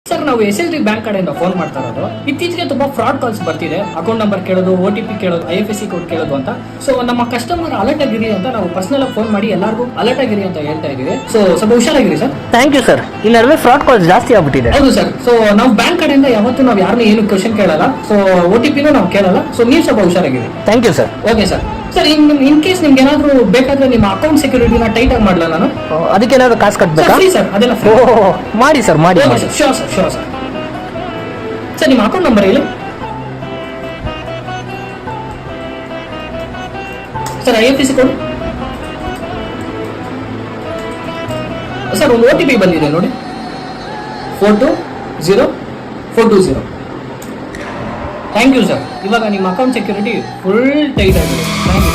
Sir ನಾವು SSD bank ಕಡೆಯಿಂದ phone ಮಾಡ್ತಾ ಇರೋದು. ಇತ್ತೀಚೆಗೆ ತುಂಬಾ ಫ್ರಾಡ್ ಕಾಲ್ಸ್ ಬರ್ತಿದೆ. ಅಕೌಂಟ್ ನಂಬರ್ ಕೇಳೋದು, OTP ಕೇಳೋದು, IFSC ಕೋಡ್ ಕೇಳೋದು ಅಂತ. ಸೊ ನಮ್ಮ ಕಸ್ಟಮರ್ ಅಲರ್ಟ್ ಆಗಿರಿ ಅಂತ ನಾವು ಪರ್ಸನಲ್ ಆಗಿ ಫೋನ್ ಮಾಡಿ ಎಲ್ಲರಿಗೂ ಅಲರ್ಟ್ ಆಗಿರಿ ಅಂತ ಹೇಳ್ತಾ ಇದೀವಿ. ಸೊ ಸ್ವಲ್ಪ ಹುಷಾರಾಗಿರಿ ಸರ್. Thank you sir. ಈ ನಡುವೆ ಫ್ರಾಡ್ ಕಾಲ್ಸ್ ಜಾಸ್ತಿ ಆಗ್ಬಿಟ್ಟಿದೆ. ಹೌದು ಸರ್. ಸೊ ನಾವು ಬ್ಯಾಂಕ್ ಕಡೆಯಿಂದ ಯಾವತ್ತೂ ನಾವು ಯಾರನ್ನೂ ಏನು ಕ್ವಶನ್ ಕೇಳಲ್ಲ. ಸೊ OTPನೂ ನಾವು ಕೇಳಲ್ಲ. ಸೊ ನೀವು ಸ್ವಲ್ಪ ಹುಷಾರಾಗಿರಿ. Thank you sir. Okay sir. Sir in case ನಿಮ್ಗೆ ಏನಾದ್ರು ಬೇಕಾದ್ರೆ ನಿಮ್ಮ ಅಕೌಂಟ್ ಸೆಕ್ಯೂರಿಟಿನ ಟೈಟ್ ಆಗಿ ಮಾಡಲ್ಲ ನಾನು. ಅದಕ್ಕೆ ಏನಾದ್ರು ಕಾಸು ಕಟ್ಟಬೇಕಾ? ಫ್ರೀ ಸರ್, ಅದೆಲ್ಲ ಫ್ರೀ. ಮಾಡಿ ಸರ್, ಮಾಡಿ. Sure sir, sure sir. Sir ನಿಮ್ಮ ಅಕೌಂಟ್ ನಂಬರ್ ಹೇಳಿ ಸರ್. IFSC code sir. ಒಂದು OTP ಬಂದಿದೆ ನೋಡಿ, 420420. Thank you sir. ಇವಾಗ ನಿಮ್ಮ ಅಕೌಂಟ್ ಸೆಕ್ಯೂರಿಟಿ ಫುಲ್ ಟೈಟ್ ಆಗಿದೆ. Thank you.